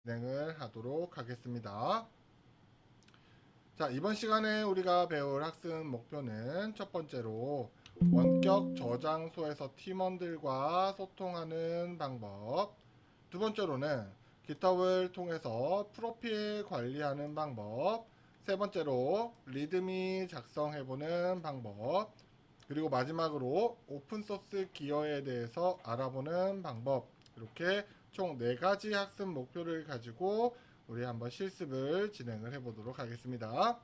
진행을 하도록 하겠습니다. 자, 이번 시간에 우리가 배울 학습 목표는 첫 번째로 원격 저장소에서 팀원들과 소통하는 방법, 두 번째로는 GitHub을 통해서 프로필 관리하는 방법, 세 번째로 리드미 작성해보는 방법, 그리고 마지막으로 오픈소스 기여에 대해서 알아보는 방법, 이렇게 총 4가지 학습 목표를 가지고 우리 한번 실습을 진행을 해보도록 하겠습니다.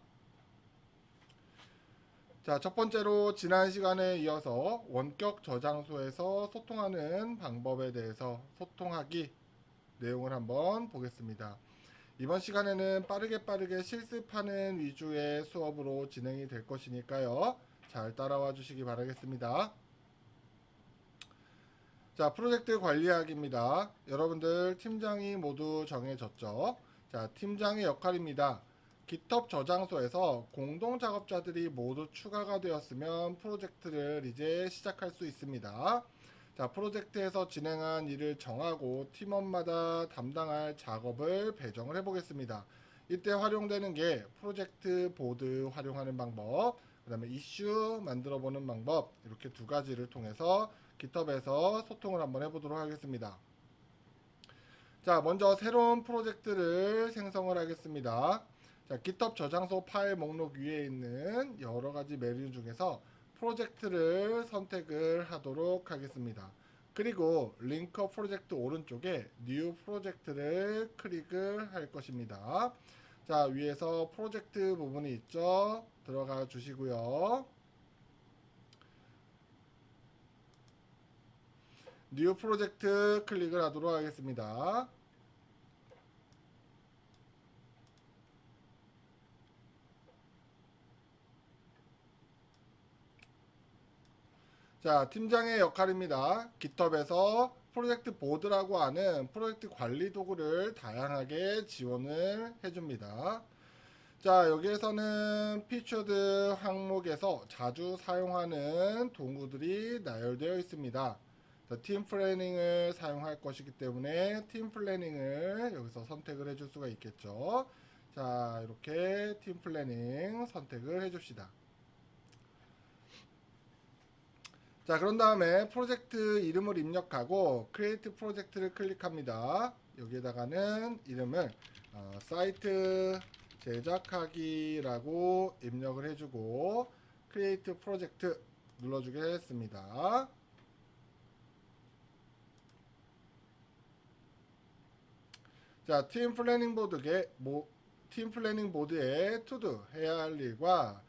자, 첫 번째로 지난 시간에 이어서 원격 저장소에서 소통하는 방법에 대해서 소통하기 내용을 한번 보겠습니다. 이번 시간에는 빠르게 실습하는 위주의 수업으로 진행이 될 것이니까요. 잘 따라와 주시기 바라겠습니다. 자, 프로젝트 관리하기입니다. 여러분들 팀장이 모두 정해졌죠? 자, 팀장의 역할입니다. GitHub 저장소에서 공동 작업자들이 모두 추가가 되었으면 프로젝트를 이제 시작할 수 있습니다. 자, 프로젝트에서 진행한 일을 정하고 팀원마다 담당할 작업을 배정을 해보겠습니다. 이때 활용되는 게 프로젝트 보드 활용하는 방법, 그 다음에 이슈 만들어 보는 방법, 이렇게 2가지를 통해서 GitHub에서 소통을 한번 해보도록 하겠습니다. 자, 먼저 새로운 프로젝트를 생성을 하겠습니다. 자, GitHub 저장소 파일 목록 위에 있는 여러가지 메뉴 중에서 프로젝트를 선택을 하도록 하겠습니다. 그리고 링커 프로젝트 오른쪽에 뉴 프로젝트를 클릭을 할 것입니다. 자, 위에서 프로젝트 부분이 있죠? 들어가 주시고요. 뉴 프로젝트 클릭을 하도록 하겠습니다. 자, 팀장의 역할입니다. GitHub에서 프로젝트 보드라고 하는 프로젝트 관리 도구를 다양하게 지원을 해줍니다. 자, 여기에서는 피처드 항목에서 자주 사용하는 도구들이 나열되어 있습니다. 팀 플래닝을 사용할 것이기 때문에 팀 플래닝을 여기서 선택을 해줄 수가 있겠죠. 자, 이렇게 팀 플래닝 선택을 해줍시다. 자, 그런 다음에 프로젝트 이름을 입력하고 크리에이트 프로젝트를 클릭합니다. 여기에다가는 이름을 사이트 제작하기라고 입력을 해주고 크리에이트 프로젝트 눌러주겠습니다. 자, 팀 플래닝 보드에 투두 해야 할 일과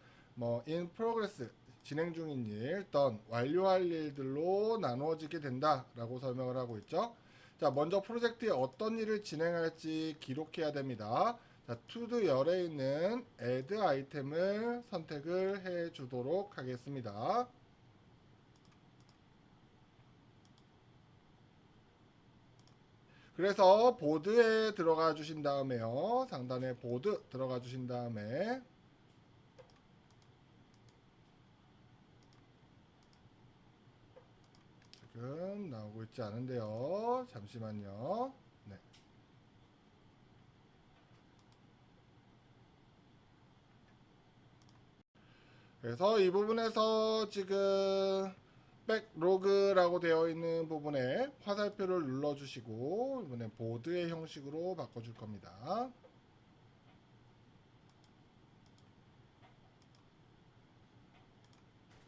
in progress 진행 중인 일, done 완료할 일들로 나누어지게 된다라고 설명을 하고 있죠. 자, 먼저 프로젝트에 어떤 일을 진행할지 기록해야 됩니다. 자, to-do 열에 있는 add 아이템을 선택을 해 주도록 하겠습니다. 그래서 보드에 들어가 주신 다음에요. 상단에 보드 들어가 주신 다음에 지금 나오고 있지 않은데요. 잠시만요. 네. 그래서 이 부분에서 지금 백로그라고 되어 있는 부분에 화살표를 눌러주시고 이번에 보드의 형식으로 바꿔줄 겁니다.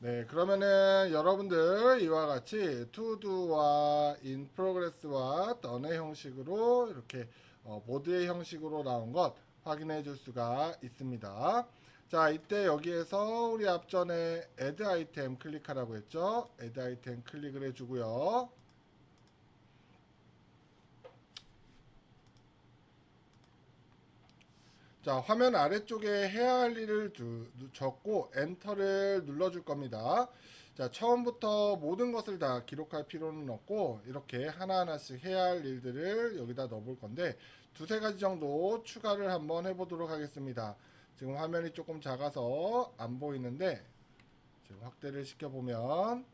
네, 그러면은 여러분들 이와 같이 to도와 in progress와 done의 형식으로 이렇게 보드의 형식으로 나온 것 확인해 줄 수가 있습니다. 자, 이때 여기에서 우리 앞전에 add 아이템 클릭하라고 했죠. add 아이템 클릭을 해주고요. 자, 화면 아래쪽에 해야 할 일을 적고 엔터를 눌러줄 겁니다. 자, 처음부터 모든 것을 다 기록할 필요는 없고 이렇게 하나하나씩 해야 할 일들을 여기다 넣어볼 건데 2~3가지 정도 추가를 한번 해보도록 하겠습니다. 지금 화면이 조금 작아서 안 보이는데 지금 확대를 시켜보면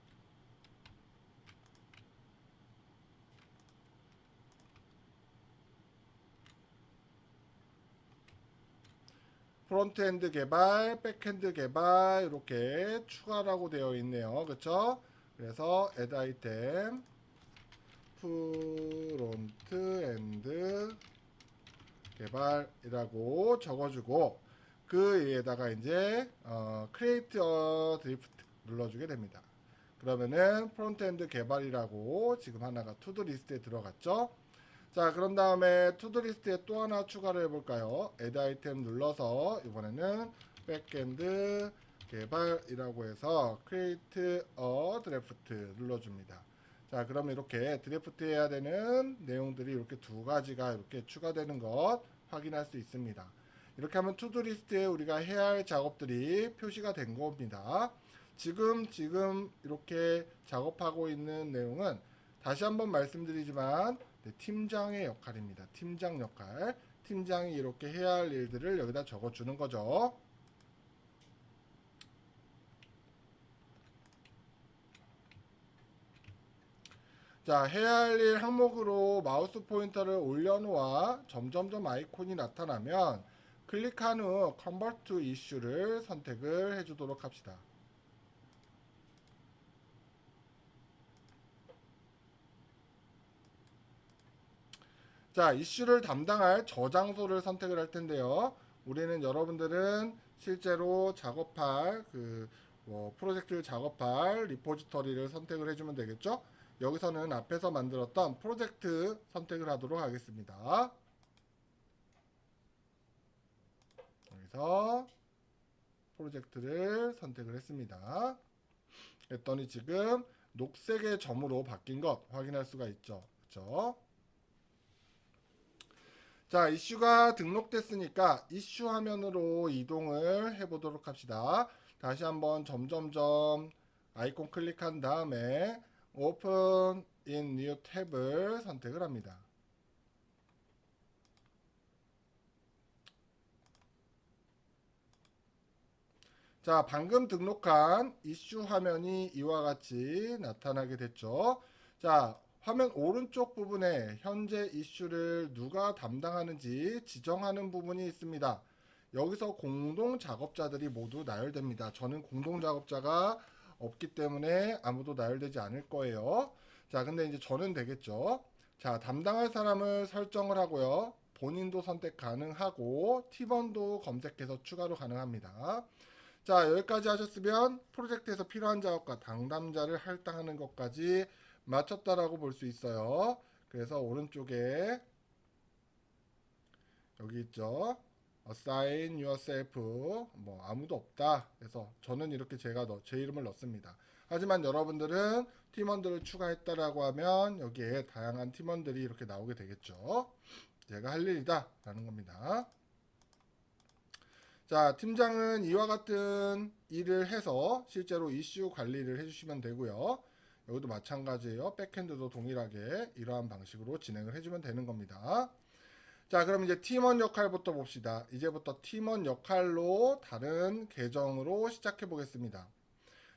프론트엔드 개발, 백엔드 개발 이렇게 추가라고 되어 있네요. 그쵸? 그래서 add 아이템 프론트엔드 개발이라고 적어주고 그 위에다가 이제 create a drift 눌러주게 됩니다. 그러면은 프론트엔드 개발이라고 지금 하나가 투두 리스트에 들어갔죠. 자, 그런 다음에 투두 리스트에 또 하나 추가를 해볼까요? add 아이템 눌러서 이번에는 백엔드 개발이라고 해서 create a draft 눌러줍니다. 자, 그러면 이렇게 드래프트 해야 되는 내용들이 이렇게 두 가지가 이렇게 추가되는 것 확인할 수 있습니다. 이렇게 하면 투두 리스트에 우리가 해야 할 작업들이 표시가 된 겁니다. 지금 이렇게 작업하고 있는 내용은 다시 한번 말씀드리지만 팀장의 역할입니다. 팀장 역할. 팀장이 이렇게 해야 할 일들을 여기다 적어주는 거죠. 자, 해야 할 일 항목으로 마우스 포인터를 올려놓아 점점점 아이콘이 나타나면 클릭한 후 Convert to Issue를 선택을 해주도록 합시다. 자, 이슈를 담당할 저장소를 선택을 할 텐데요. 우리는 여러분들은 실제로 작업할 프로젝트를 작업할 리포지터리를 선택을 해주면 되겠죠. 여기서는 앞에서 만들었던 프로젝트 선택을 하도록 하겠습니다. 여기서 프로젝트를 선택을 했습니다. 했더니 지금 녹색의 점으로 바뀐 것 확인할 수가 있죠. 그렇죠? 자, 이슈가 등록됐으니까 이슈 화면으로 이동을 해보도록 합시다. 다시 한번 점점점 아이콘 클릭한 다음에 Open in New 탭을 선택을 합니다. 자, 방금 등록한 이슈 화면이 이와 같이 나타나게 됐죠. 자, 화면 오른쪽 부분에 현재 이슈를 누가 담당하는지 지정하는 부분이 있습니다. 여기서 공동 작업자들이 모두 나열됩니다. 저는 공동 작업자가 없기 때문에 아무도 나열되지 않을 거예요. 자, 근데 이제 저는 되겠죠. 자, 담당할 사람을 설정을 하고요. 본인도 선택 가능하고 팀원도 검색해서 추가로 가능합니다. 자, 여기까지 하셨으면 프로젝트에서 필요한 작업과 당담자를 할당하는 것까지 마쳤다라고 볼 수 있어요. 그래서 오른쪽에 여기 있죠. Assign yourself 뭐 아무도 없다. 그래서 저는 이렇게 제 이름을 넣습니다. 하지만 여러분들은 팀원들을 추가했다라고 하면 여기에 다양한 팀원들이 이렇게 나오게 되겠죠. 제가 할 일이다 라는 겁니다. 자, 팀장은 이와 같은 일을 해서 실제로 이슈 관리를 해주시면 되고요. 여기도 마찬가지예요. 백핸드도 동일하게 이러한 방식으로 진행을 해주면 되는 겁니다. 자, 그럼 이제 팀원 역할부터 봅시다. 이제부터 팀원 역할로 다른 계정으로 시작해 보겠습니다.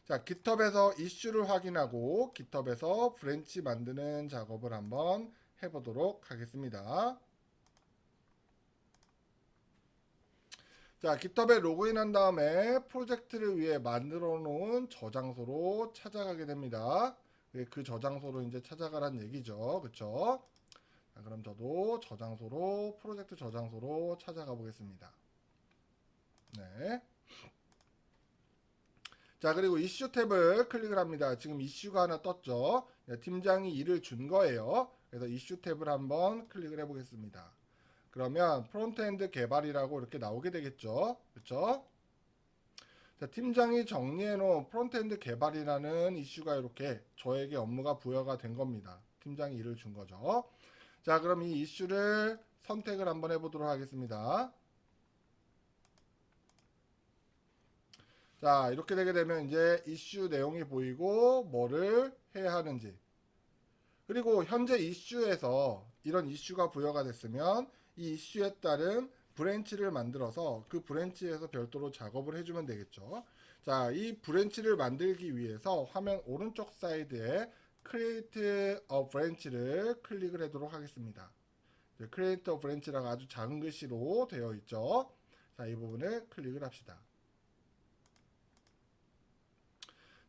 자, GitHub에서 이슈를 확인하고 GitHub에서 브랜치 만드는 작업을 한번 해보도록 하겠습니다. 자, GitHub에 로그인한 다음에 프로젝트를 위해 만들어 놓은 저장소로 찾아가게 됩니다. 그 저장소로 이제 찾아가란 얘기죠. 그쵸? 자, 그럼 저도 프로젝트 저장소로 찾아가 보겠습니다. 네. 자, 그리고 이슈 탭을 클릭을 합니다. 지금 이슈가 하나 떴죠. 팀장이 일을 준 거예요. 그래서 이슈 탭을 한번 클릭을 해 보겠습니다. 그러면 프론트엔드 개발이라고 이렇게 나오게 되겠죠. 그렇죠? 자, 팀장이 정리해 놓은 프론트엔드 개발이라는 이슈가 이렇게 저에게 업무가 부여가 된 겁니다. 팀장이 일을 준 거죠. 자, 그럼 이 이슈를 선택을 한번 해보도록 하겠습니다. 자, 이렇게 되게 되면 이제 이슈 내용이 보이고 뭐를 해야 하는지, 그리고 현재 이슈에서 이런 이슈가 부여가 됐으면 이 이슈에 따른 브랜치를 만들어서 그 브랜치에서 별도로 작업을 해주면 되겠죠. 자, 이 브랜치를 만들기 위해서 화면 오른쪽 사이드에 Create a Branch를 클릭을 하도록 하겠습니다. Create a Branch라고 아주 작은 글씨로 되어 있죠. 자, 이 부분을 클릭을 합시다.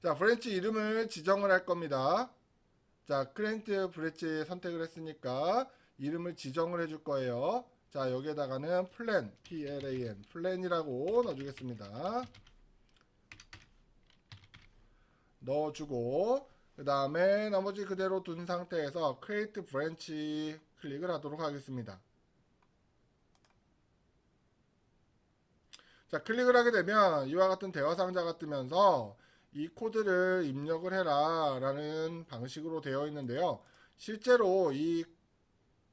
자, 브랜치 이름을 지정을 할 겁니다. 자, 크리에이트 브랜치 선택을 했으니까 이름을 지정을 해줄 거예요. 자, 여기에다가는 플랜, PLAN, 플랜이라고 넣어주겠습니다. 넣어주고 그 다음에 나머지 그대로 둔 상태에서 크리에이트 브랜치 클릭을 하도록 하겠습니다. 자, 클릭을 하게 되면 이와 같은 대화 상자가 뜨면서 이 코드를 입력을 해라 라는 방식으로 되어 있는데요. 실제로 이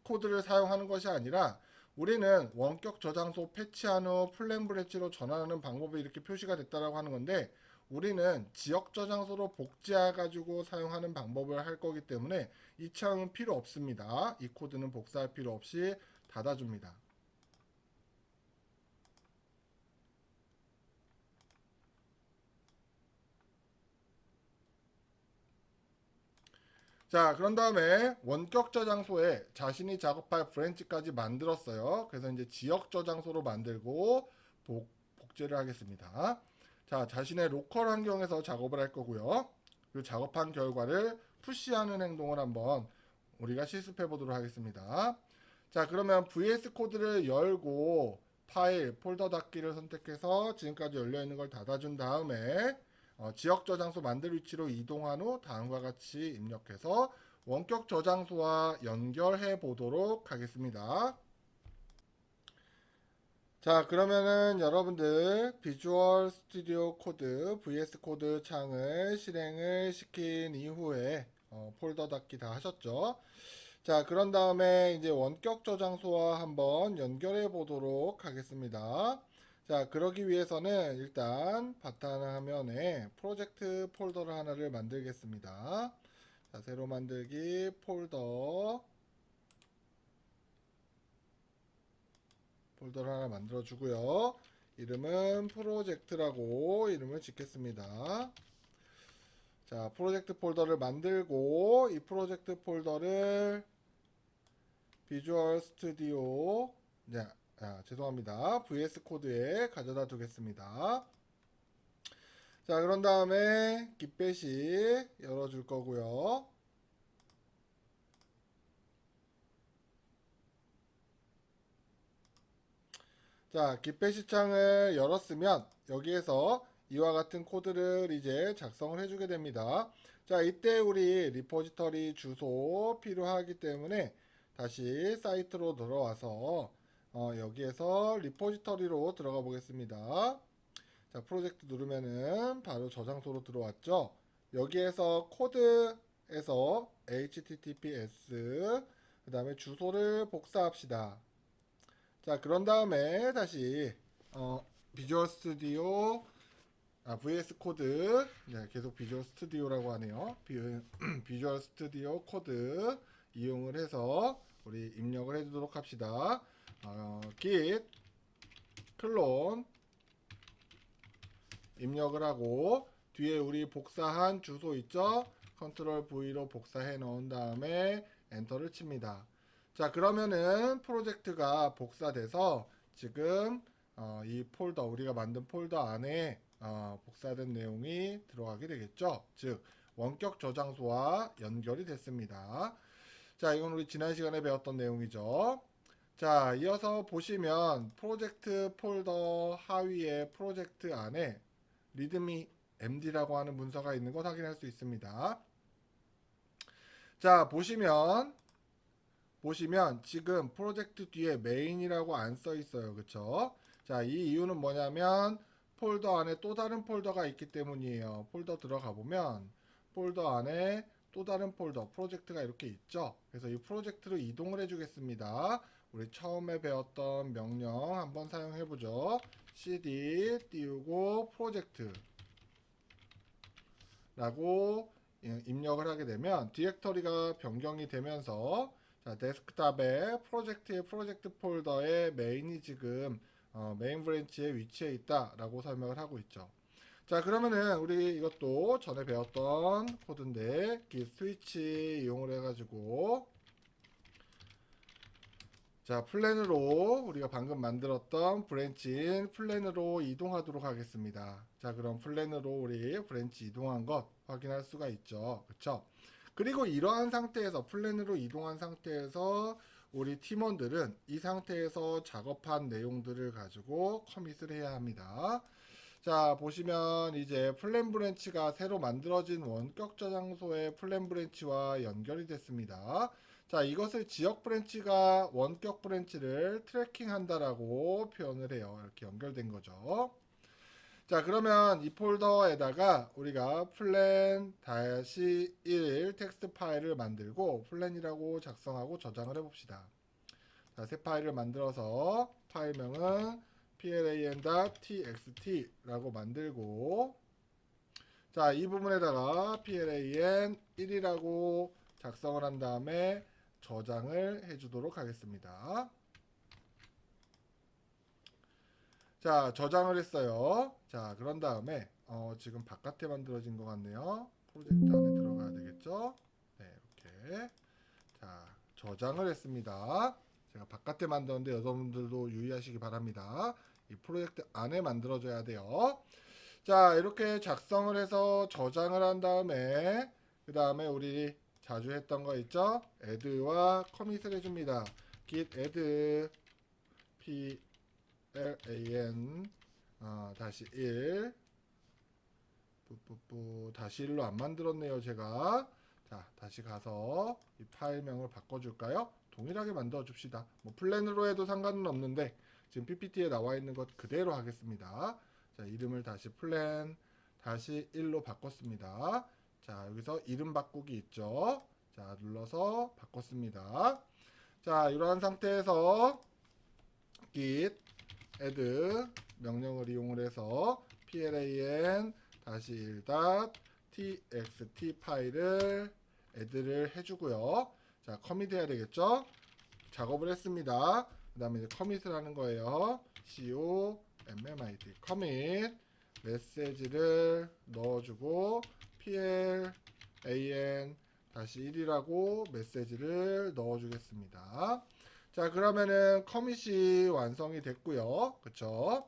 코드를 사용하는 것이 아니라 우리는 원격 저장소 패치한 후 플랜 브랜치로 전환하는 방법이 이렇게 표시가 됐다라고 하는 건데, 우리는 지역 저장소로 복제해 가지고 사용하는 방법을 할 거기 때문에 이 창은 필요 없습니다. 이 코드는 복사할 필요 없이 닫아줍니다. 자, 그런 다음에 원격 저장소에 자신이 작업할 브랜치까지 만들었어요. 그래서 이제 지역 저장소로 만들고 복제를 하겠습니다. 자, 자신의 로컬 환경에서 작업을 할 거고요. 그리고 작업한 결과를 푸시하는 행동을 한번 우리가 실습해 보도록 하겠습니다. 자, 그러면 VS 코드를 열고 파일, 폴더 닫기를 선택해서 지금까지 열려 있는 걸 닫아준 다음에 지역 저장소 만들 위치로 이동한 후 다음과 같이 입력해서 원격 저장소와 연결해 보도록 하겠습니다. 자, 그러면은 여러분들 비주얼 스튜디오 코드 VS 코드 창을 실행을 시킨 이후에 폴더 닫기 다 하셨죠? 자, 그런 다음에 이제 원격 저장소와 한번 연결해 보도록 하겠습니다. 자, 그러기 위해서는 일단 바탕화면에 프로젝트 폴더를 하나를 만들겠습니다. 자, 새로 만들기 폴더를 하나 만들어 주고요. 이름은 프로젝트라고 이름을 짓겠습니다. 자, 프로젝트 폴더를 만들고 이 프로젝트 폴더를 비주얼 스튜디오, 네, 죄송합니다. VS 코드에 가져다 두겠습니다. 자, 그런 다음에 깃배시 열어줄 거고요. 자, 깃배시 창을 열었으면 여기에서 이와 같은 코드를 이제 작성을 해주게 됩니다. 자, 이때 우리 리포지터리 주소 필요하기 때문에 다시 사이트로 들어와서 여기에서 리포지터리로 들어가 보겠습니다. 자, 프로젝트 누르면은 바로 저장소로 들어왔죠. 여기에서 코드에서 https 그 다음에 주소를 복사합시다. 자, 그런 다음에 다시 비주얼 스튜디오 VS 코드, 네, 계속 비주얼 스튜디오라고 하네요. 비주얼 스튜디오 코드 이용을 해서 우리 입력을 해주도록 합시다. git 클론 입력을 하고 뒤에 우리 복사한 주소 있죠? 컨트롤 V로 복사해 넣은 다음에 엔터를 칩니다. 자, 그러면은 프로젝트가 복사돼서 지금 이 폴더, 우리가 만든 폴더 안에 복사된 내용이 들어가게 되겠죠. 즉 원격 저장소와 연결이 됐습니다. 자, 이건 우리 지난 시간에 배웠던 내용이죠. 자, 이어서 보시면 프로젝트 폴더 하위에 프로젝트 안에 리드미 md라고 하는 문서가 있는 것 확인할 수 있습니다. 자, 보시면 지금 프로젝트 뒤에 메인이라고 안 써 있어요. 그쵸? 자, 이 이유는 뭐냐면 폴더 안에 또 다른 폴더가 있기 때문이에요. 폴더 들어가 보면 폴더 안에 또 다른 폴더 프로젝트가 이렇게 있죠. 그래서 이 프로젝트로 이동을 해주겠습니다. 우리 처음에 배웠던 명령 한번 사용해 보죠. cd 띄우고 프로젝트 라고 입력을 하게 되면 디렉터리가 변경이 되면서 자, 데스크탑에 프로젝트의 프로젝트 폴더에 메인이 지금 메인 브랜치에 위치해 있다 라고 설명을 하고 있죠. 자, 그러면은 우리 이것도 전에 배웠던 코드인데 git 스위치 이용을 해가지고 자, 플랜으로 우리가 방금 만들었던 브랜치인 플랜으로 이동하도록 하겠습니다. 자, 그럼 플랜으로 우리 브랜치 이동한 것 확인할 수가 있죠. 그쵸? 그리고 이러한 상태에서 플랜으로 이동한 상태에서 우리 팀원들은 이 상태에서 작업한 내용들을 가지고 커밋을 해야 합니다. 자, 보시면 이제 플랜 브랜치가 새로 만들어진 원격 저장소의 플랜 브랜치와 연결이 됐습니다. 자, 이것을 지역 브랜치가 원격 브랜치를 트래킹 한다라고 표현을 해요. 이렇게 연결된 거죠. 자, 그러면 이 폴더에다가 우리가 플랜-1 텍스트 파일을 만들고 플랜이라고 작성하고 저장을 해봅시다. 자, 새 파일을 만들어서 파일명은 plan.txt라고 만들고, 자, 이 부분에다가 plan1이라고 작성을 한 다음에 저장을 해주도록 하겠습니다. 자, 저장을 했어요. 자, 그런 다음에 지금 바깥에 만들어진 것 같네요. 프로젝트 안에 들어가야 되겠죠? 네, 이렇게. 자, 저장을 했습니다. 제가 바깥에 만들었는데 여러분들도 유의하시기 바랍니다. 이 프로젝트 안에 만들어져야 돼요. 자, 이렇게 작성을 해서 저장을 한 다음에 그 다음에 우리 자주 했던 거 있죠? add와 커밋을 해줍니다. git add plan 다시 1 다시 1로 안 만들었네요 제가. 자, 다시 가서 이 파일명을 바꿔줄까요? 동일하게 만들어 줍시다. 뭐 플랜으로 해도 상관은 없는데 지금 PPT에 나와 있는 것 그대로 하겠습니다. 자, 이름을 다시 플랜 다시 1로 바꿨습니다. 자, 여기서 이름 바꾸기 있죠. 자, 눌러서 바꿨습니다. 자, 이러한 상태에서 git add 명령을 이용을 해서 plan 다시 1.txt 파일을 add를 해주고요. 자, 커밋 해야 되겠죠? 작업을 했습니다. 그 다음에 이제 커밋을 하는 거예요. commit 커밋 메시지를 넣어주고 plan 다시 1이라고 메시지를 넣어주겠습니다. 자, 그러면은 커밋이 완성이 됐고요. 그쵸?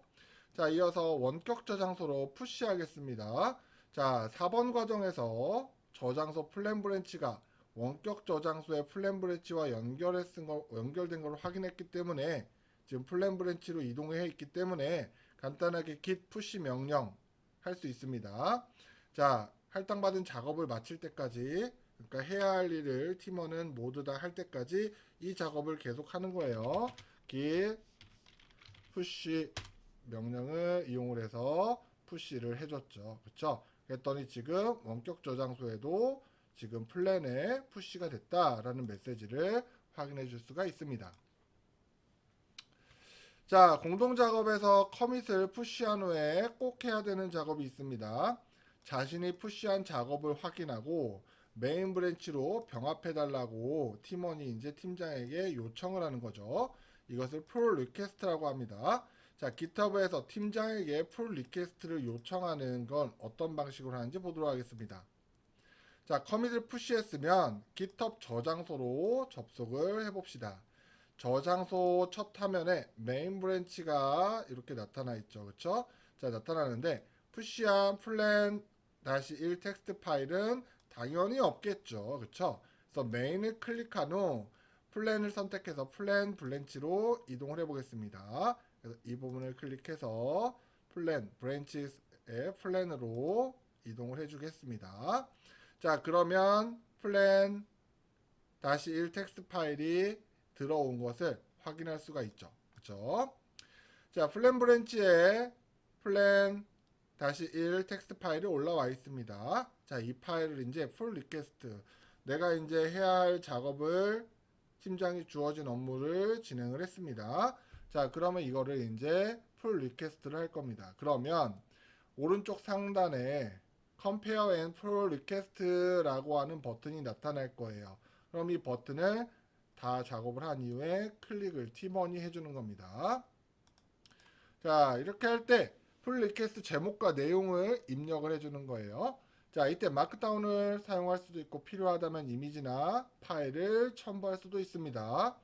자, 이어서 원격 저장소로 푸시하겠습니다. 자, 4번 과정에서 저장소 플랜 브랜치가 원격 저장소의 플랜 브랜치와 연결된 걸 확인했기 때문에 지금 플랜 브랜치로 이동해 있기 때문에 간단하게 git push 명령 할 수 있습니다. 자, 할당받은 작업을 마칠 때까지, 그러니까 해야 할 일을 팀원은 모두 다 할 때까지 이 작업을 계속 하는 거예요. git push 명령을 이용을 해서 푸시를 해줬죠. 그쵸? 그랬더니 지금 원격 저장소에도 지금 플랜에 푸시가 됐다라는 메시지를 확인해 줄 수가 있습니다. 자, 공동 작업에서 커밋을 푸시한 후에 꼭 해야 되는 작업이 있습니다. 자신이 푸시한 작업을 확인하고 메인 브랜치로 병합해 달라고 팀원이 이제 팀장에게 요청을 하는 거죠. 이것을 pull request라고 합니다. 자, GitHub에서 팀장에게 pull request를 요청하는 건 어떤 방식으로 하는지 보도록 하겠습니다. 자, 커밋을 푸시했으면 GitHub 저장소로 접속을 해봅시다. 저장소 첫 화면에 메인 브랜치가 이렇게 나타나 있죠. 그쵸? 자, 나타나는데 푸시한 plan-1 텍스트 파일은 당연히 없겠죠. 그쵸? 그래서 메인을 클릭한 후 플랜을 선택해서 플랜 브랜치로 이동을 해보겠습니다. 그래서 이 부분을 클릭해서 플랜 브랜치의 플랜으로 이동을 해주겠습니다. 자, 그러면 플랜 다시 1 텍스트 파일이 들어온 것을 확인할 수가 있죠. 그렇죠? 자, 플랜 브랜치에 플랜 다시 1 텍스트 파일이 올라와 있습니다. 자, 이 파일을 이제 풀 리퀘스트, 내가 이제 해야 할 작업을 팀장이 주어진 업무를 진행을 했습니다. 자, 그러면 이거를 이제 풀 리퀘스트를 할 겁니다. 그러면 오른쪽 상단에 Compare and Pull Request라고 하는 버튼이 나타날 거예요. 그럼 이 버튼을 다 작업을 한 이후에 클릭을 팀원이 해주는 겁니다. 자, 이렇게 할 때 풀 리퀘스트 제목과 내용을 입력을 해주는 거예요. 자, 이때 마크다운을 사용할 수도 있고 필요하다면 이미지나 파일을 첨부할 수도 있습니다.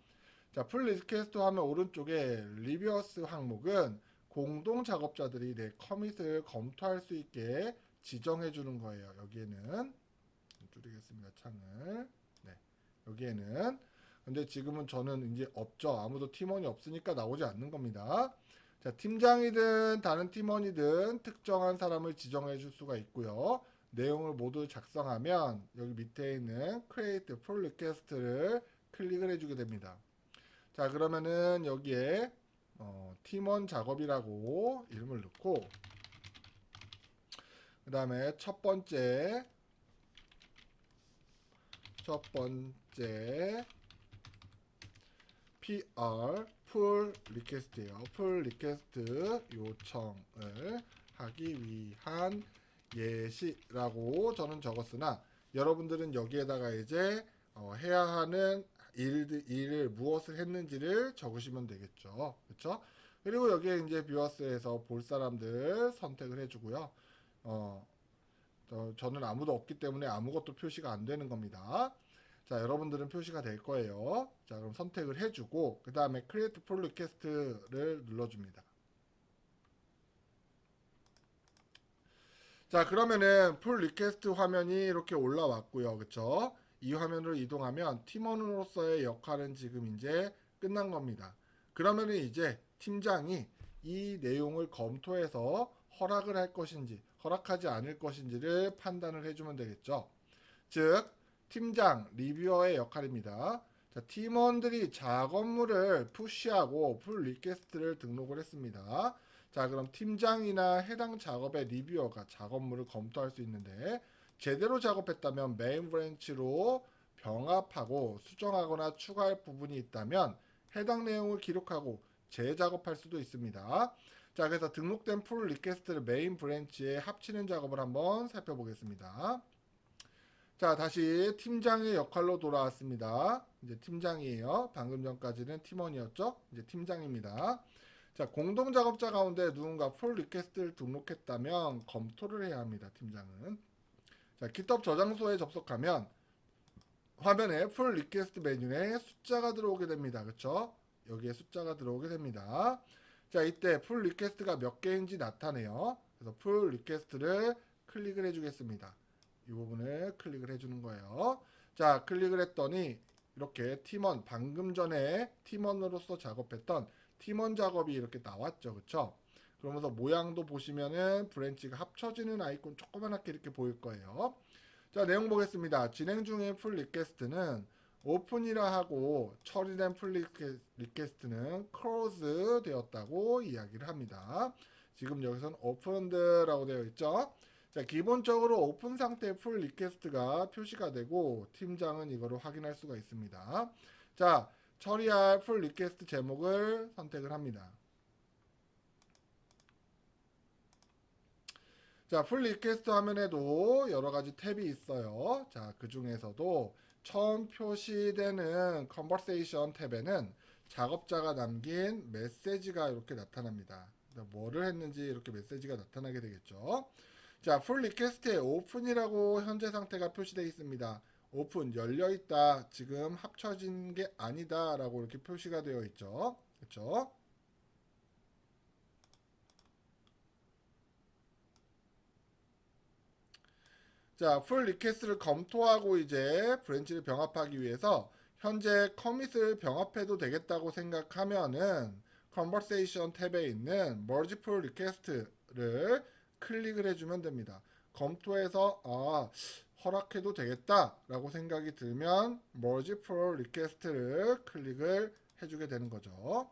자, 풀 리퀘스트 화면 오른쪽에 리뷰어스 항목은 공동 작업자들이 내 커밋을 검토할 수 있게 지정해 주는 거예요. 여기에는 줄이겠습니다. 창을. 네. 여기에는 근데 지금은 저는 이제 없죠. 아무도 팀원이 없으니까 나오지 않는 겁니다. 자, 팀장이든 다른 팀원이든 특정한 사람을 지정해 줄 수가 있고요. 내용을 모두 작성하면 여기 밑에 있는 Create Pull Request를 클릭을 해주게 됩니다. 자, 그러면은 여기에 팀원 작업이라고 이름을 넣고 그 다음에 첫 번째 PR 풀 리퀘스트예요. 풀 리퀘스트 요청을 하기 위한 예시라고 저는 적었으나 여러분들은 여기에다가 이제 해야 하는 일을 무엇을 했는지를 적으시면 되겠죠. 그렇죠? 그리고 여기에 이제 뷰어스에서 볼 사람들 선택을 해주고요. 저는 아무도 없기 때문에 아무것도 표시가 안 되는 겁니다. 자, 여러분들은 표시가 될 거예요. 자, 그럼 선택을 해주고 그 다음에 Create Pull Request를 눌러줍니다. 자, 그러면은 Pull Request 화면이 이렇게 올라왔고요. 그쵸? 이 화면으로 이동하면 팀원으로서의 역할은 지금 이제 끝난 겁니다. 그러면은 이제 팀장이 이 내용을 검토해서 허락을 할 것인지 허락하지 않을 것인지를 판단을 해주면 되겠죠. 즉 팀장, 리뷰어의 역할입니다. 자, 팀원들이 작업물을 푸시하고 풀 리퀘스트를 등록을 했습니다. 자, 그럼 팀장이나 해당 작업의 리뷰어가 작업물을 검토할 수 있는데 제대로 작업했다면 메인 브랜치로 병합하고 수정하거나 추가할 부분이 있다면 해당 내용을 기록하고 재작업할 수도 있습니다. 자, 그래서 등록된 풀 리퀘스트를 메인 브랜치에 합치는 작업을 한번 살펴보겠습니다. 자, 다시 팀장의 역할로 돌아왔습니다. 이제 팀장이에요. 방금 전까지는 팀원이었죠. 이제 팀장입니다. 자, 공동 작업자 가운데 누군가 풀 리퀘스트를 등록했다면 검토를 해야 합니다. 팀장은. 자, GitHub 저장소에 접속하면 화면에 풀 리퀘스트 메뉴에 숫자가 들어오게 됩니다. 그렇죠? 여기에 숫자가 들어오게 됩니다. 자, 이때 풀 리퀘스트가 몇 개인지 나타내요. 그래서 풀 리퀘스트를 클릭을 해주겠습니다. 이 부분을 클릭을 해주는 거예요. 자, 클릭을 했더니 이렇게 팀원, 방금 전에 팀원으로서 작업했던 팀원 작업이 이렇게 나왔죠. 그쵸? 그러면서 모양도 보시면은 브랜치가 합쳐지는 아이콘 조그맣게 이렇게 보일 거예요. 자, 내용 보겠습니다. 진행 중인 풀 리퀘스트는 오픈이라 하고 처리된 풀 리퀘스트는 close 되었다고 이야기를 합니다. 지금 여기서는 opened라고 되어 있죠. 자, 기본적으로 오픈 상태의 풀 리퀘스트가 표시가 되고 팀장은 이거를 확인할 수가 있습니다. 자, 처리할 풀 리퀘스트 제목을 선택을 합니다. 자, 풀 리퀘스트 화면에도 여러 가지 탭이 있어요. 자, 그 중에서도 처음 표시되는 컨버세이션 탭에는 작업자가 남긴 메시지가 이렇게 나타납니다. 뭐를 했는지 이렇게 메시지가 나타나게 되겠죠. 자, 풀 리퀘스트에 오픈이라고 현재 상태가 표시되어 있습니다. 오픈, 열려있다. 지금 합쳐진 게 아니다. 라고 이렇게 표시가 되어 있죠. 그렇죠? 자, 풀 리퀘스트를 검토하고 이제 브랜치를 병합하기 위해서 현재 커밋을 병합해도 되겠다고 생각하면은 컨버세이션 탭에 있는 Merge Pull Request를 클릭을 해주면 됩니다. 검토해서 허락해도 되겠다라고 생각이 들면 Merge Pull Request를 클릭을 해주게 되는 거죠.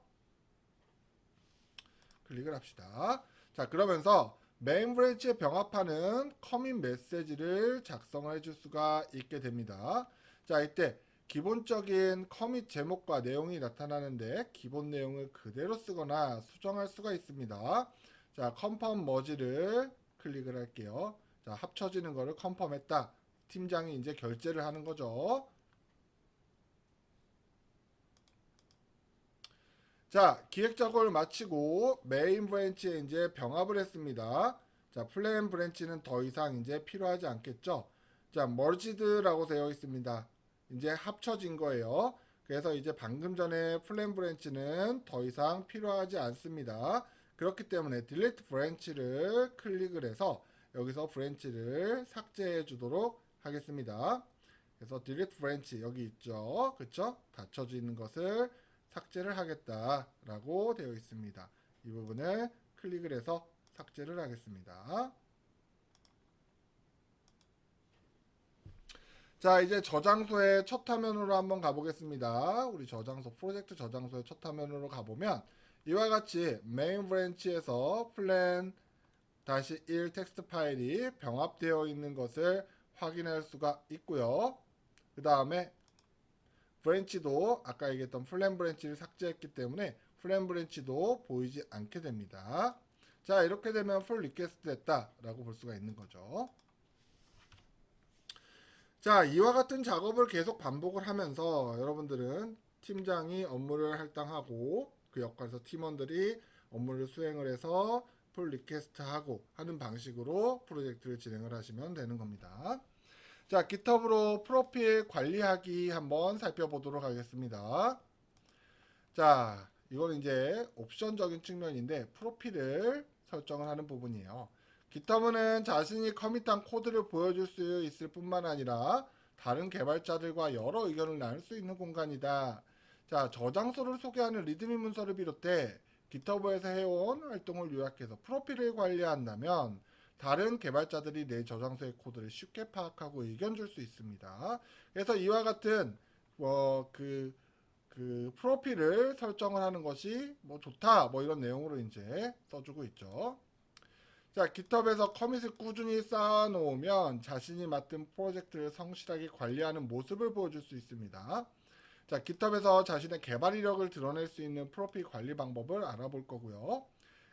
클릭을 합시다. 자, 그러면서 메인 브랜치에 병합하는 커밋 메시지를 작성을 해줄 수가 있게 됩니다. 자, 이때 기본적인 커밋 제목과 내용이 나타나는데 기본 내용을 그대로 쓰거나 수정할 수가 있습니다. 자, 컨펌 머지를 클릭을 할게요. 자, 합쳐지는 거를 컨펌했다. 팀장이 이제 결제를 하는 거죠. 자, 기획 작업을 마치고 메인 브랜치에 이제 병합을 했습니다. 자, 플랜 브랜치는 더 이상 이제 필요하지 않겠죠. 자, 머지드라고 되어 있습니다. 이제 합쳐진 거예요. 그래서 이제 방금 전에 플랜 브랜치는 더 이상 필요하지 않습니다. 그렇기 때문에 delete branch를 클릭을 해서 여기서 브랜치를 삭제해 주도록 하겠습니다. 그래서 delete branch 여기 있죠. 그쵸? 닫혀져 있는 것을 삭제를 하겠다라고 되어 있습니다. 이 부분을 클릭을 해서 삭제를 하겠습니다. 자, 이제 저장소의 첫 화면으로 한번 가보겠습니다. 우리 저장소, 프로젝트 저장소의 첫 화면으로 가보면 이와 같이 메인 브랜치에서 plan -1 텍스트 파일이 병합되어 있는 것을 확인할 수가 있고요. 그 다음에 브랜치도 아까 얘기했던 플랜 브랜치를 삭제했기 때문에 플랜 브랜치도 보이지 않게 됩니다. 자, 이렇게 되면 풀 리퀘스트 됐다라고 볼 수가 있는 거죠. 자, 이와 같은 작업을 계속 반복을 하면서 여러분들은 팀장이 업무를 할당하고 그 역할에서 팀원들이 업무를 수행을 해서 풀 리퀘스트하고 하는 방식으로 프로젝트를 진행을 하시면 되는 겁니다. 자, GitHub으로 프로필 관리하기 한번 살펴보도록 하겠습니다. 자, 이건 이제 옵션적인 측면인데 프로필을 설정을 하는 부분이에요. GitHub은 자신이 커밋한 코드를 보여줄 수 있을 뿐만 아니라 다른 개발자들과 여러 의견을 나눌 수 있는 공간이다. 자, 저장소를 소개하는 리드미 문서를 비롯해 GitHub에서 해온 활동을 요약해서 프로필을 관리한다면 다른 개발자들이 내 저장소의 코드를 쉽게 파악하고 의견 줄 수 있습니다. 그래서 이와 같은 프로필을 설정을 하는 것이 뭐 좋다 뭐 이런 내용으로 이제 써주고 있죠. 자, GitHub에서 커밋을 꾸준히 쌓아놓으면 자신이 맡은 프로젝트를 성실하게 관리하는 모습을 보여줄 수 있습니다. 자, GitHub에서 자신의 개발 이력을 드러낼 수 있는 프로필 관리 방법을 알아볼 거고요.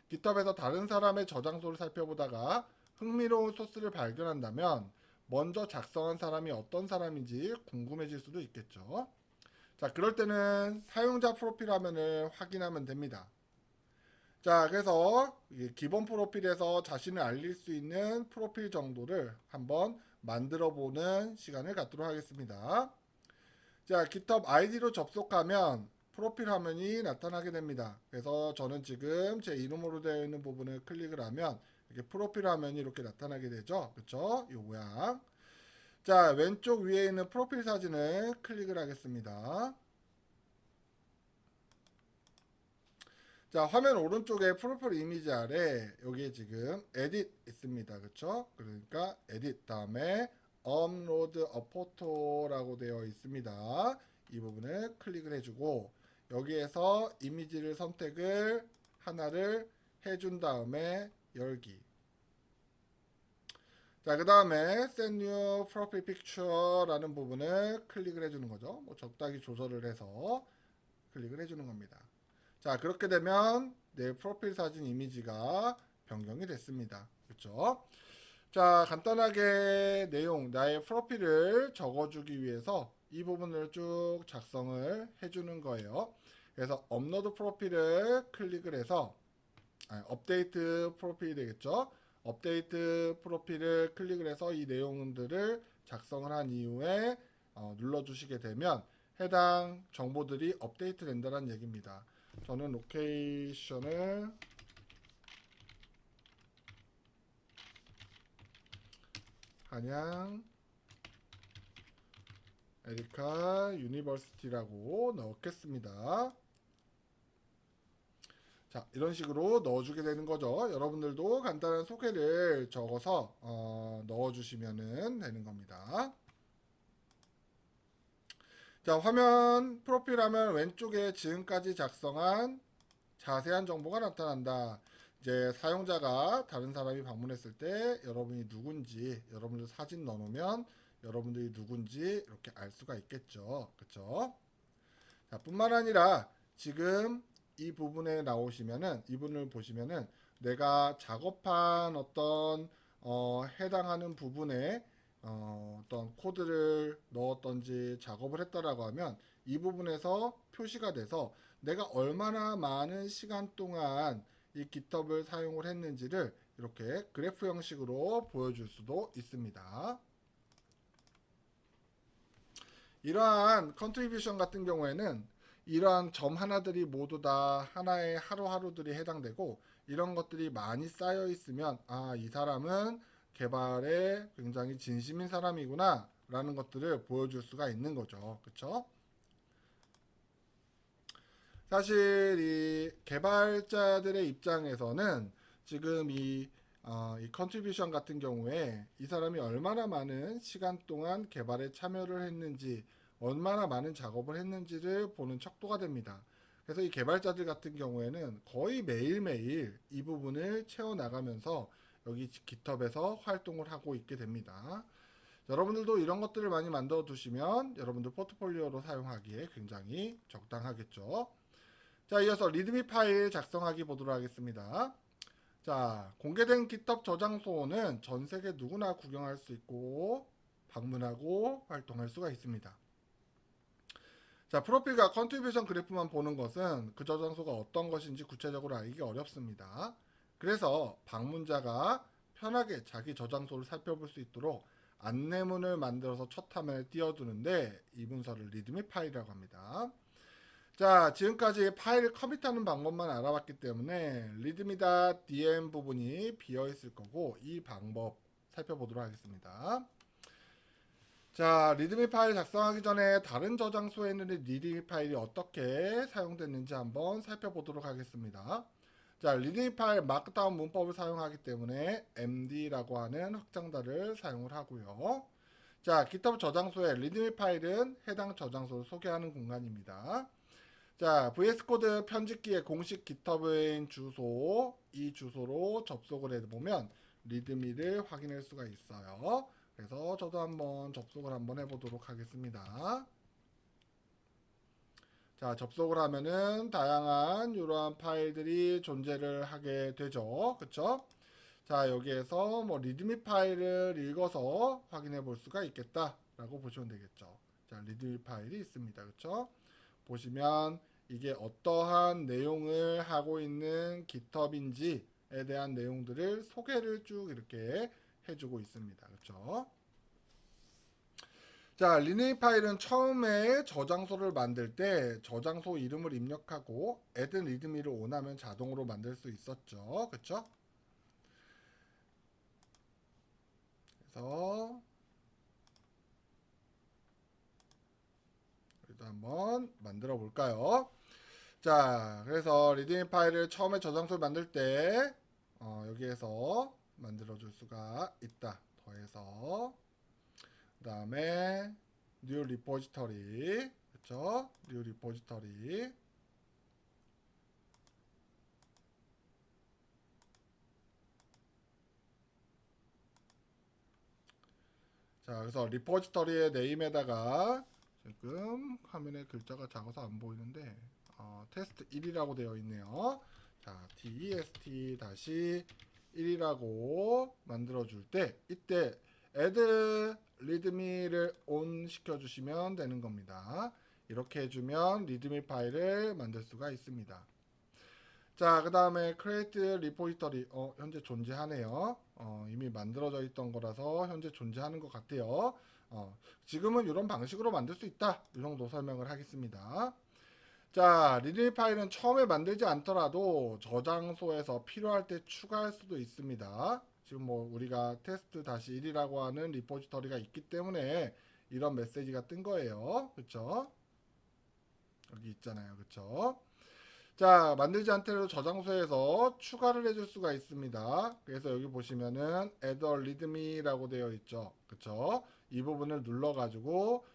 GitHub에서 다른 사람의 저장소를 살펴보다가 흥미로운 소스를 발견한다면 먼저 작성한 사람이 어떤 사람인지 궁금해질 수도 있겠죠. 자, 그럴 때는 사용자 프로필 화면을 확인하면 됩니다. 자, 그래서 기본 프로필에서 자신을 알릴 수 있는 프로필 정도를 한번 만들어 보는 시간을 갖도록 하겠습니다. 자, GitHub 아이디로 접속하면 프로필 화면이 나타나게 됩니다. 그래서 저는 지금 제 이름으로 되어 있는 부분을 클릭을 하면 이렇게 프로필 화면이 이렇게 나타나게 되죠. 그쵸? 이 모양. 자, 왼쪽 위에 있는 프로필 사진을 클릭을 하겠습니다. 자, 화면 오른쪽에 프로필 이미지 아래 여기에 지금 에딧 있습니다. 그쵸? 그러니까 에딧 다음에 업로드 어 포토라고 되어 있습니다. 이 부분을 클릭을 해주고 여기에서 이미지를 선택을 하나를 해준 다음에 열기. 자, 그 다음에 Send New Profile Picture라는 부분을 클릭을 해주는 거죠. 뭐 적당히 조절을 해서 클릭을 해주는 겁니다. 자, 그렇게 되면 내 프로필 사진 이미지가 변경이 됐습니다. 그렇죠? 자, 간단하게 내용, 나의 프로필을 적어주기 위해서 이 부분을 쭉 작성을 해주는 거예요. 그래서 업로드 프로필을 클릭을 해서 업데이트 프로필이 되겠죠. 업데이트 프로필을 클릭을 해서 이 내용들을 작성을 한 이후에 눌러주시게 되면 해당 정보들이 업데이트 된다는 얘기입니다. 저는 로케이션을 한양 에리카 유니버시티라고 넣겠습니다. 자, 이런 식으로 넣어주게 되는 거죠. 여러분들도 간단한 소개를 적어서 넣어주시면 되는 겁니다. 자, 화면 프로필 화면 왼쪽에 지금까지 작성한 자세한 정보가 나타난다. 이제 사용자가 다른 사람이 방문했을 때 여러분이 누군지, 여러분들 사진 넣어놓으면 여러분들이 누군지 이렇게 알 수가 있겠죠. 그쵸? 자, 뿐만 아니라 지금 이 부분에 나오시면은, 이 부분을 보시면은 내가 작업한 어떤 해당하는 부분에 어떤 코드를 넣었던지 작업을 했다라고 하면 이 부분에서 표시가 돼서 내가 얼마나 많은 시간 동안 이 GitHub을 사용을 했는지를 이렇게 그래프 형식으로 보여줄 수도 있습니다. 이러한 컨트리뷰션 같은 경우에는 이러한 점 하나들이 모두 다 하나의 하루하루들이 해당되고, 이런 것들이 많이 쌓여 있으면 이 사람은 개발에 굉장히 진심인 사람이구나 라는 것들을 보여줄 수가 있는 거죠. 그쵸? 사실 이 개발자들의 입장에서는 지금 이 컨트리뷰션 같은 경우에 이 사람이 얼마나 많은 시간 동안 개발에 참여를 했는지, 얼마나 많은 작업을 했는지를 보는 척도가 됩니다. 그래서 이 개발자들 같은 경우에는 거의 매일매일 이 부분을 채워나가면서 여기 GitHub에서 활동을 하고 있게 됩니다. 여러분들도 이런 것들을 많이 만들어 두시면 여러분들 포트폴리오로 사용하기에 굉장히 적당하겠죠. 자, 이어서 리드미 파일 작성하기 보도록 하겠습니다. 자, 공개된 GitHub 저장소는 전 세계 누구나 구경할 수 있고 방문하고 활동할 수가 있습니다. 자, 프로필과 컨트리뷰션 그래프만 보는 것은 그 저장소가 어떤 것인지 구체적으로 알기 어렵습니다. 그래서 방문자가 편하게 자기 저장소를 살펴볼 수 있도록 안내문을 만들어서 첫 화면에 띄워두는데 이 문서를 리드미 파일이라고 합니다. 자, 지금까지 파일을 커밋하는 방법만 알아봤기 때문에 readme.dm 부분이 비어있을 거고, 이 방법 살펴보도록 하겠습니다. 자, 리드미 파일 작성하기 전에 다른 저장소에 있는 리드미 파일이 어떻게 사용됐는지 한번 살펴보도록 하겠습니다. 자, 리드미 파일 마크다운 문법을 사용하기 때문에 md라고 하는 확장자를 사용을 하고요. 자, GitHub 저장소의 리드미 파일은 해당 저장소를 소개하는 공간입니다. 자, VS코드 편집기의 공식 GitHub인 주소, 이 주소로 접속을 해보면 리드미를 확인할 수가 있어요. 그래서 저도 한번 접속을 한번 해보도록 하겠습니다. 자, 접속을 하면은 다양한 이러한 파일들이 존재를 하게 되죠. 그쵸? 자, 여기에서 뭐 리드미 파일을 읽어서 확인해 볼 수가 있겠다라고 보시면 되겠죠. 자, 리드미 파일이 있습니다. 그쵸? 보시면 이게 어떠한 내용을 하고 있는 GitHub인지에 대한 내용들을 소개를 쭉 이렇게 해주고 있습니다. 그렇죠? 자, 리드미 파일은 처음에 저장소를 만들 때 저장소 이름을 입력하고 add readme를 원하면 자동으로 만들 수 있었죠. 그렇죠? 그래서 일단 한번 만들어 볼까요? 자, 그래서 리드미 파일을 처음에 저장소를 만들 때 여기에서 만들어 줄 수가 있다. 더해서 그 다음에 new repository, 그쵸? new repository. 자, 그래서 리포지터리의 네임에다가 지금 화면에 글자가 작아서 안 보이는데 테스트 1이라고 되어 있네요. 자, test-1이라고 만들어 줄 때 이때 add readme를 on 시켜 주시면 되는 겁니다. 이렇게 해주면 리드미 파일을 만들 수가 있습니다. 자, 그 다음에 create repository 현재 존재하네요. 이미 만들어져 있던 거라서 현재 존재하는 것 같아요. 지금은 이런 방식으로 만들 수 있다. 이 정도 설명을 하겠습니다. 자, 리드미 파일은 처음에 만들지 않더라도 저장소에서 필요할 때 추가할 수도 있습니다. 지금 뭐 우리가 테스트-1이라고 하는 리포지터리가 있기 때문에 이런 메시지가 뜬 거예요. 그쵸? 여기 있잖아요. 그쵸? 자, 만들지 않더라도 저장소에서 추가를 해줄 수가 있습니다. 그래서 여기 보시면은 add a readme라고 되어 있죠. 그쵸? 이 부분을 눌러가지고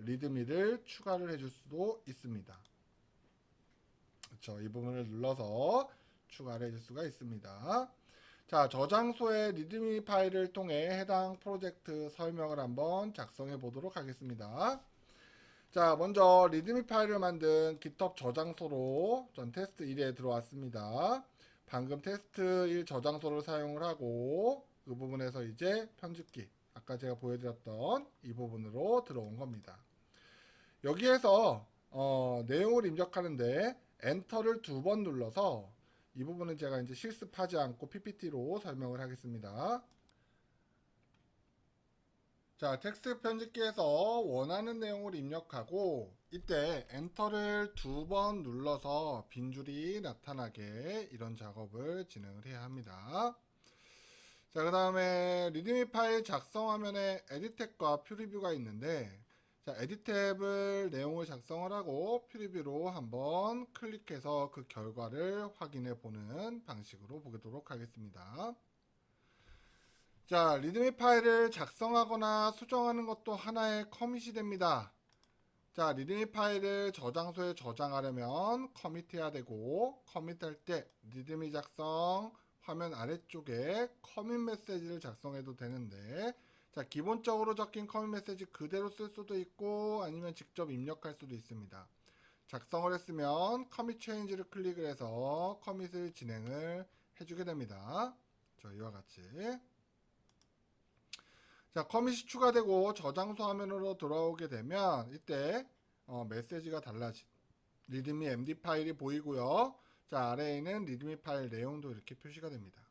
리드미를 추가를 해줄 수도 있습니다. 그쵸? 이 부분을 눌러서 추가를 해줄 수가 있습니다. 자, 저장소의 리드미 파일을 통해 해당 프로젝트 설명을 한번 작성해 보도록 하겠습니다. 자, 먼저 리드미 파일을 만든 GitHub 저장소로 전 테스트 1에 들어왔습니다. 방금 테스트 1 저장소를 사용을 하고 그 부분에서 이제 편집기, 아까 제가 보여드렸던 이 부분으로 들어온 겁니다. 여기에서 내용을 입력하는데 엔터를 2번 눌러서 이 부분은 제가 이제 실습하지 않고 PPT로 설명을 하겠습니다. 자, 텍스트 편집기에서 원하는 내용을 입력하고 이때 엔터를 2번 눌러서 빈줄이 나타나게 이런 작업을 진행을 해야 합니다. 자, 그 다음에 리드미 파일 작성 화면에 에디트 탭과 퓨리뷰가 있는데, 자, 에디트 탭을 내용을 작성을 하고 퓨리뷰로 한번 클릭해서 그 결과를 확인해 보는 방식으로 보도록 하겠습니다. 자, 리드미 파일을 작성하거나 수정하는 것도 하나의 커밋이 됩니다. 자, 리드미 파일을 저장소에 저장하려면 커밋해야 되고, 커밋할 때 리드미 작성 화면 아래쪽에 커밋 메시지를 작성해도 되는데, 자, 기본적으로 적힌 커밋 메시지 그대로 쓸 수도 있고 아니면 직접 입력할 수도 있습니다. 작성을 했으면 커밋 체인지를 클릭을 해서 커밋을 진행을 해주게 됩니다. 자, 이와 같이. 자, 커밋이 추가되고 저장소 화면으로 돌아오게 되면 이때 메시지가 달라진 리드미 MD 파일이 보이고요. 자, 아래에 있는 리드미 파일 내용도 이렇게 표시가 됩니다.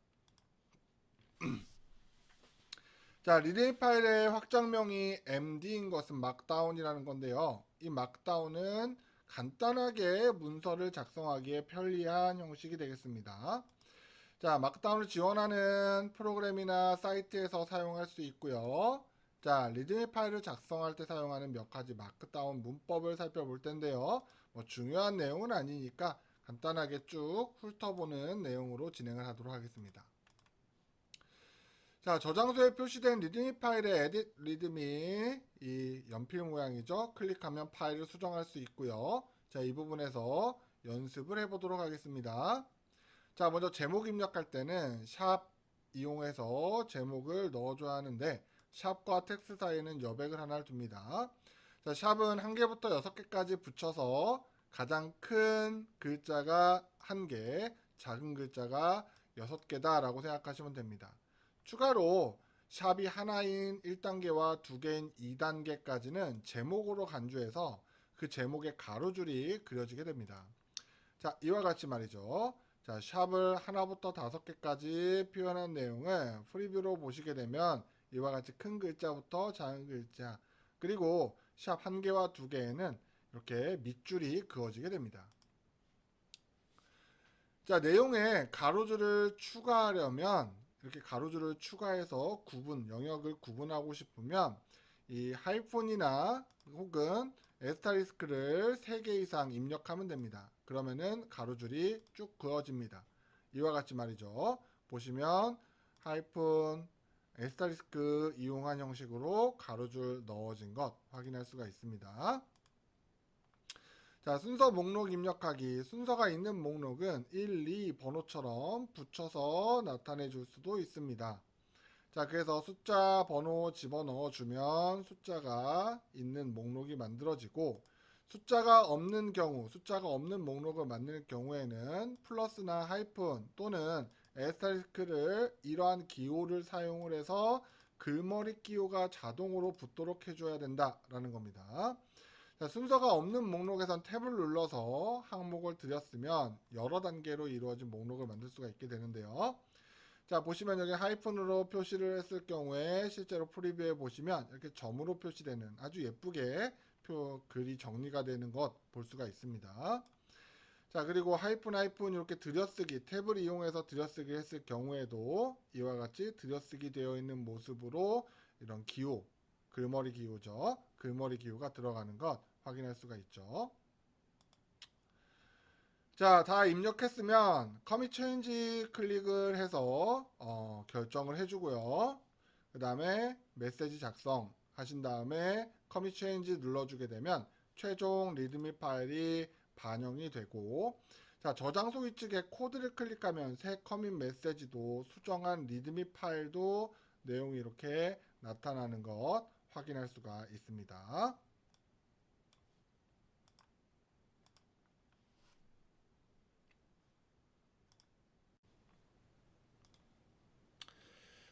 자, 리드미 파일의 확장명이 MD인 것은 막다운이라는 건데요. 이 막다운은 간단하게 문서를 작성하기에 편리한 형식이 되겠습니다. 자, 막다운을 지원하는 프로그램이나 사이트에서 사용할 수 있고요. 자, 리드미 파일을 작성할 때 사용하는 몇 가지 마크다운 문법을 살펴볼 텐데요. 뭐 중요한 내용은 아니니까 간단하게 쭉 훑어보는 내용으로 진행을 하도록 하겠습니다. 자, 저장소에 표시된 리드미 파일의 에딧 리드미 이 연필 모양이죠. 클릭하면 파일을 수정할 수 있고요. 자, 이 부분에서 연습을 해보도록 하겠습니다. 자, 먼저 제목 입력할 때는 샵 이용해서 제목을 넣어줘야 하는데 샵과 텍스트 사이에는 여백을 하나를 둡니다. 자, 샵은 1개부터 6개까지 붙여서 가장 큰 글자가 1개, 작은 글자가 6개다 라고 생각하시면 됩니다. 추가로 샵이 하나인 1단계와 2개인 2단계까지는 제목으로 간주해서 그 제목의 가로줄이 그려지게 됩니다. 자, 이와 같이 말이죠. 자, 샵을 하나부터 5개까지 표현한 내용을 프리뷰로 보시게 되면 이와 같이 큰 글자부터 작은 글자 그리고 샵 1개와 2개에는 이렇게 밑줄이 그어지게 됩니다. 자, 내용에 가로줄을 추가하려면 이렇게 가로줄을 추가해서 영역을 구분하고 싶으면 이 하이폰이나 혹은 에스타리스크를 3개 이상 입력하면 됩니다. 그러면은 가로줄이 쭉 그어집니다. 이와 같이 말이죠. 보시면 하이폰 에스타리스크 이용한 형식으로 가로줄 넣어진 것 확인할 수가 있습니다. 자, 순서 목록 입력하기. 순서가 있는 목록은 1, 2 번호처럼 붙여서 나타내 줄 수도 있습니다. 자, 그래서 숫자 번호 집어넣어 주면 숫자가 있는 목록이 만들어지고 숫자가 없는 목록을 만들 경우에는 플러스나 하이픈 또는 에스테리스크를 이러한 기호를 사용을 해서 글머리 기호가 자동으로 붙도록 해줘야 된다라는 겁니다. 자, 순서가 없는 목록에선 탭을 눌러서 항목을 들였으면 여러 단계로 이루어진 목록을 만들 수가 있게 되는데요. 자, 보시면 여기 하이픈으로 표시를 했을 경우에 실제로 프리뷰에 보시면 이렇게 점으로 표시되는 아주 예쁘게 글이 정리가 되는 것 볼 수가 있습니다. 자, 그리고 하이픈 이렇게 들여쓰기 탭을 이용해서 들여쓰기 했을 경우에도 이와 같이 들여쓰기 되어 있는 모습으로 이런 기호, 글머리 기호죠. 글머리 기호가 들어가는 것 확인할 수가 있죠. 자, 다 입력했으면 커밋 체인지 클릭을 해서 결정을 해주고요. 그 다음에 메시지 작성 하신 다음에 커밋 체인지 눌러주게 되면 최종 리드미 파일이 반영이 되고, 자, 저장소 위쪽에 코드를 클릭하면 새 커밋 메시지도 수정한 리드미 파일도 내용이 이렇게 나타나는 것 확인할 수가 있습니다.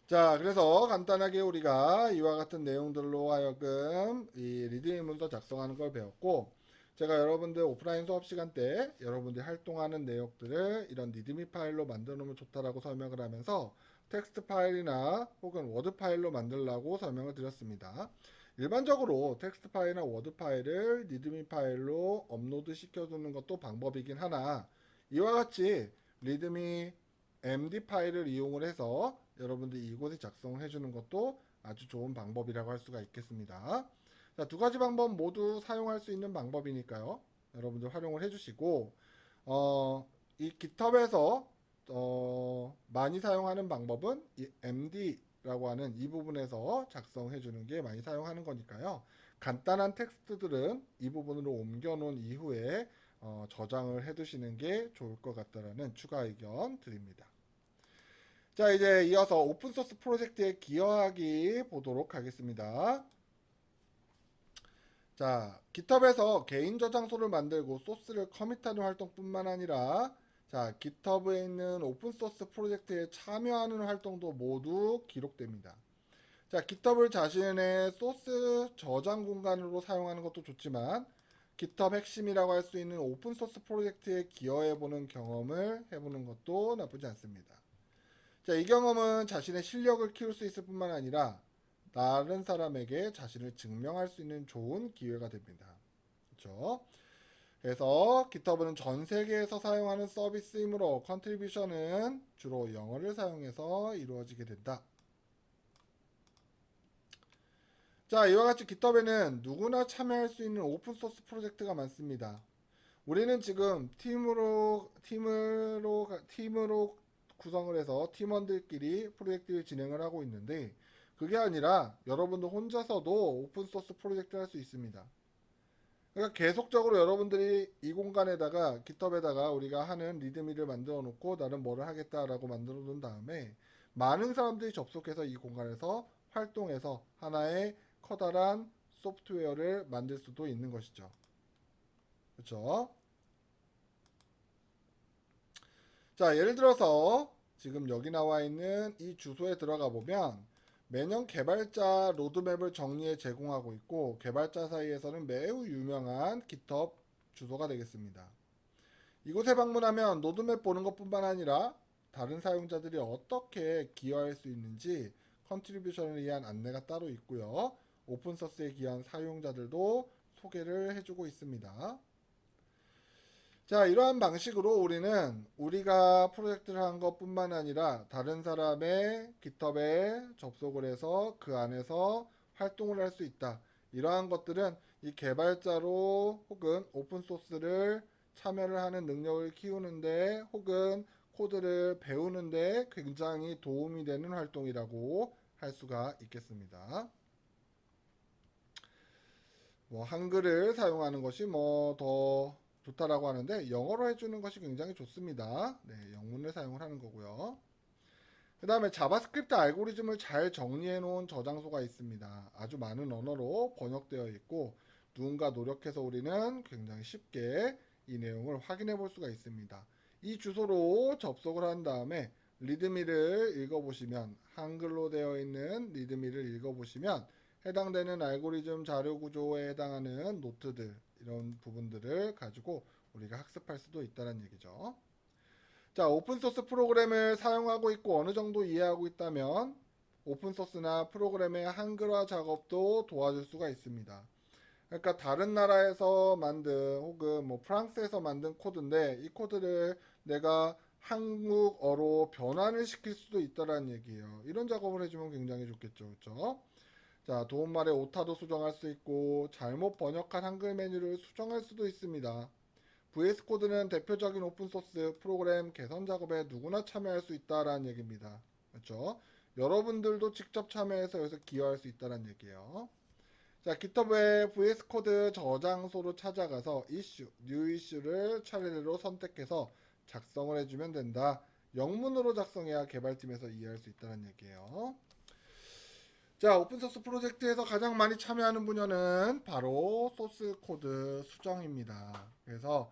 자, 그래서 간단하게 우리가 이와 같은 내용들로 하여금 이 리드미 문서 작성하는 걸 배웠고, 제가 여러분들 오프라인 수업 시간 때 여러분들이 활동하는 내용들을 이런 리드미 파일로 만들어 놓으면 좋다라고 설명을 하면서 텍스트 파일이나 혹은 워드 파일로 만들라고 설명을 드렸습니다. 일반적으로 텍스트 파일이나 워드 파일을 리드미 파일로 업로드 시켜두는 것도 방법이긴 하나, 이와 같이 리드미 MD 파일을 이용을 해서 여러분들이 이곳에 작성을 해주는 것도 아주 좋은 방법이라고 할 수가 있겠습니다. 자, 두 가지 방법 모두 사용할 수 있는 방법이니까요. 여러분들 활용을 해주시고, 이 GitHub에서 많이 사용하는 방법은 이 MD라고 하는 이 부분에서 작성해 주는 게 많이 사용하는 거니까요. 간단한 텍스트들은 이 부분으로 옮겨 놓은 이후에 저장을 해 두시는 게 좋을 것 같다라는 추가 의견 드립니다. 자, 이제 이어서 오픈소스 프로젝트에 기여하기 보도록 하겠습니다. 자, GitHub에서 개인 저장소를 만들고 소스를 커밋하는 활동뿐만 아니라 자, GitHub에 있는 오픈소스 프로젝트에 참여하는 활동도 모두 기록됩니다. 자, GitHub을 자신의 소스 저장 공간으로 사용하는 것도 좋지만 GitHub 핵심이라고 할 수 있는 오픈소스 프로젝트에 기여해보는 경험을 해보는 것도 나쁘지 않습니다. 자, 이 경험은 자신의 실력을 키울 수 있을 뿐만 아니라 다른 사람에게 자신을 증명할 수 있는 좋은 기회가 됩니다. 그렇죠? 그래서 GitHub은 전 세계에서 사용하는 서비스이므로 컨트리뷰션은 주로 영어를 사용해서 이루어지게 된다. 자, 이와 같이 GitHub에는 누구나 참여할 수 있는 오픈소스 프로젝트가 많습니다. 우리는 지금 팀으로 구성을 해서 팀원들끼리 프로젝트를 진행을 하고 있는데, 그게 아니라 여러분들 혼자서도 오픈소스 프로젝트 할 수 있습니다. 그러니까 계속적으로 여러분들이 이 공간에다가 GitHub에다가 우리가 하는 리드미를 만들어 놓고 나는 뭐를 하겠다라고 만들어 놓은 다음에 많은 사람들이 접속해서 이 공간에서 활동해서 하나의 커다란 소프트웨어를 만들 수도 있는 것이죠. 그렇죠? 자, 예를 들어서 지금 여기 나와 있는 이 주소에 들어가 보면 매년 개발자 로드맵을 정리해 제공하고 있고, 개발자 사이에서는 매우 유명한 GitHub 주소가 되겠습니다. 이곳에 방문하면 로드맵 보는 것뿐만 아니라 다른 사용자들이 어떻게 기여할 수 있는지 컨트리뷰션을 위한 안내가 따로 있고요. 오픈소스에 기여한 사용자들도 소개를 해주고 있습니다. 자, 이러한 방식으로 우리는 우리가 프로젝트를 한 것뿐만 아니라 다른 사람의 GitHub에 접속을 해서 그 안에서 활동을 할 수 있다. 이러한 것들은 이 개발자로 혹은 오픈소스를 참여를 하는 능력을 키우는데 혹은 코드를 배우는데 굉장히 도움이 되는 활동이라고 할 수가 있겠습니다. 뭐 한글을 사용하는 것이 뭐 더 좋다라고 하는데 영어로 해주는 것이 굉장히 좋습니다. 네, 영문을 사용을 하는 거고요. 그 다음에 자바스크립트 알고리즘을 잘 정리해 놓은 저장소가 있습니다. 아주 많은 언어로 번역되어 있고 누군가 노력해서 우리는 굉장히 쉽게 이 내용을 확인해 볼 수가 있습니다. 이 주소로 접속을 한 다음에 리드미를 읽어보시면, 한글로 되어 있는 리드미를 읽어보시면 해당되는 알고리즘 자료 구조에 해당하는 노트들, 이런 부분들을 가지고 우리가 학습할 수도 있다는 얘기죠. 자, 오픈소스 프로그램을 사용하고 있고 어느 정도 이해하고 있다면 오픈소스나 프로그램의 한글화 작업도 도와줄 수가 있습니다. 그러니까 다른 나라에서 만든 혹은 뭐 프랑스에서 만든 코드인데 이 코드를 내가 한국어로 변환을 시킬 수도 있다는 얘기예요. 이런 작업을 해주면 굉장히 좋겠죠. 그렇죠? 자, 도움말의 오타도 수정할 수 있고 잘못 번역한 한글 메뉴를 수정할 수도 있습니다. VS 코드는 대표적인 오픈소스 프로그램 개선 작업에 누구나 참여할 수 있다라는 얘기입니다. 그렇죠? 여러분들도 직접 참여해서 여기서 기여할 수 있다는 얘기예요. 자, GitHub의 VS 코드 저장소로 찾아가서 이슈, 뉴 이슈를 차례로 선택해서 작성을 해주면 된다. 영문으로 작성해야 개발팀에서 이해할 수 있다는 얘기예요. 자, 오픈소스 프로젝트에서 가장 많이 참여하는 분야는 바로 소스 코드 수정입니다. 그래서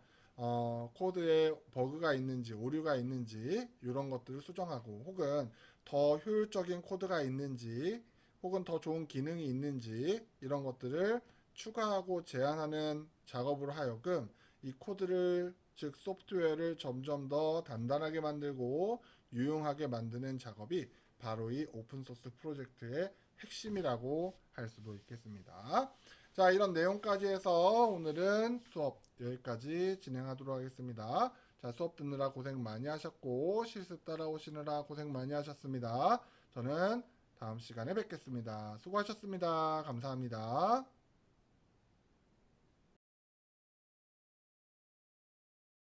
코드에 버그가 있는지 오류가 있는지 이런 것들을 수정하고, 혹은 더 효율적인 코드가 있는지 혹은 더 좋은 기능이 있는지 이런 것들을 추가하고 제안하는 작업으로 하여금 이 코드를, 즉 소프트웨어를 점점 더 단단하게 만들고 유용하게 만드는 작업이 바로 이 오픈소스 프로젝트의 핵심이라고 할 수도 있겠습니다. 자, 이런 내용까지 해서 오늘은 수업 여기까지 진행하도록 하겠습니다. 자, 수업 듣느라 고생 많이 하셨고 실습 따라오시느라 고생 많이 하셨습니다. 저는 다음 시간에 뵙겠습니다. 수고하셨습니다. 감사합니다.